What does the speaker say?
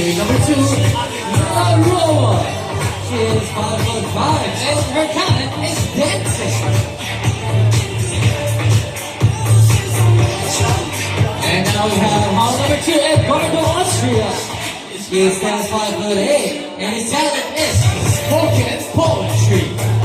Okay, number 2, Laura. She is 5'5", and her talent is dancing. And now we have hall number 2, Eduardo, Austria. He stands 5'8", and his talent is spoken poetry.